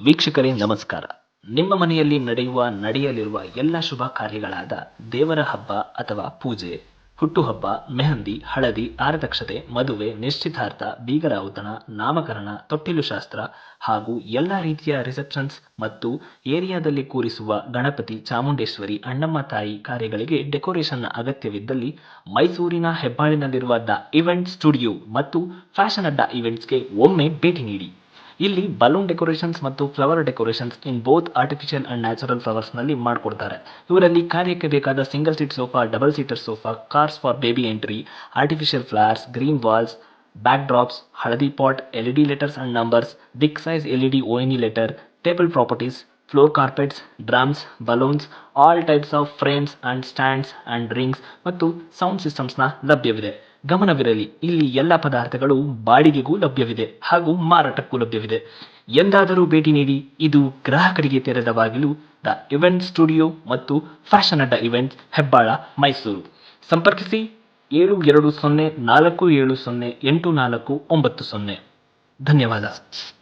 ವೀಕ್ಷಕರೇ ನಮಸ್ಕಾರ. ನಿಮ್ಮ ಮನೆಯಲ್ಲಿ ನಡೆಯಲಿರುವ ಎಲ್ಲ ಶುಭ ಕಾರ್ಯಗಳಾದ ದೇವರ ಹಬ್ಬ ಅಥವಾ ಪೂಜೆ, ಹುಟ್ಟುಹಬ್ಬ, ಮೆಹಂದಿ, ಹಳದಿ, ಆರತಕ್ಷತೆ, ಮದುವೆ, ನಿಶ್ಚಿತಾರ್ಥ, ಬೀಗರ ಔತಣ, ನಾಮಕರಣ, ತೊಟ್ಟಿಲು ಶಾಸ್ತ್ರ ಹಾಗೂ ಎಲ್ಲ ರೀತಿಯ ರಿಸೆಪ್ಷನ್ಸ್ ಮತ್ತು ಏರಿಯಾದಲ್ಲಿ ಕೂರಿಸುವ ಗಣಪತಿ, ಚಾಮುಂಡೇಶ್ವರಿ, ಅಣ್ಣಮ್ಮ ತಾಯಿ ಕಾರ್ಯಗಳಿಗೆ ಡೆಕೋರೇಷನ್ನ ಅಗತ್ಯವಿದ್ದಲ್ಲಿ ಮೈಸೂರಿನ ಹೆಬ್ಬಾಳಿನಲ್ಲಿರುವ ದ ಇವೆಂಟ್ ಸ್ಟುಡಿಯೋ ಮತ್ತು ಫ್ಯಾಷನ್ ಅಡ್ಡ ಇವೆಂಟ್ಸ್ಗೆ ಒಮ್ಮೆ ಭೇಟಿ ನೀಡಿ. ಇಲ್ಲಿ ಬಲೂನ್ ಡೆಕೋರೇಷನ್ಸ್ ಮತ್ತು flower decorations in both artificial and natural flowers ನಲ್ಲಿ ಮಾಡಿಕೊಡ್ತಾರೆ. ಇವರಲ್ಲಿ ಕಾರ್ಯಕ್ಕೆ ಬೇಕಾದ single seat sofa, double seater sofa, cars for baby entry, artificial flowers, green walls, backdrops, ಹಳದಿ pot, LED letters and numbers, big size LED ONE letter, table properties, floor carpets, drums, balloons, all types of frames and stands and rings ಮತ್ತು sound ಸಿಸ್ಟಮ್ಸ್ನ ಲಭ್ಯವಿದೆ. ಗಮನವಿರಲಿ, ಇಲ್ಲಿ ಎಲ್ಲ ಪದಾರ್ಥಗಳು ಬಾಡಿಗೆಗೂ ಲಭ್ಯವಿದೆ ಹಾಗೂ ಮಾರಾಟಕ್ಕೂ ಲಭ್ಯವಿದೆ. ಎಂದಾದರೂ ಭೇಟಿ ನೀಡಿ. ಇದು ಗ್ರಾಹಕರಿಗೆ ತೆರೆದ ಬಾಗಿಲು. ದ ಇವೆಂಟ್ ಸ್ಟುಡಿಯೋ ಮತ್ತು ಫ್ಯಾಷನ್ ಅಡ್ಡ ಇವೆಂಟ್ಸ್, ಹೆಬ್ಬಾಳ, ಮೈಸೂರು. ಸಂಪರ್ಕಿಸಿ 720 470 8490. ಧನ್ಯವಾದ.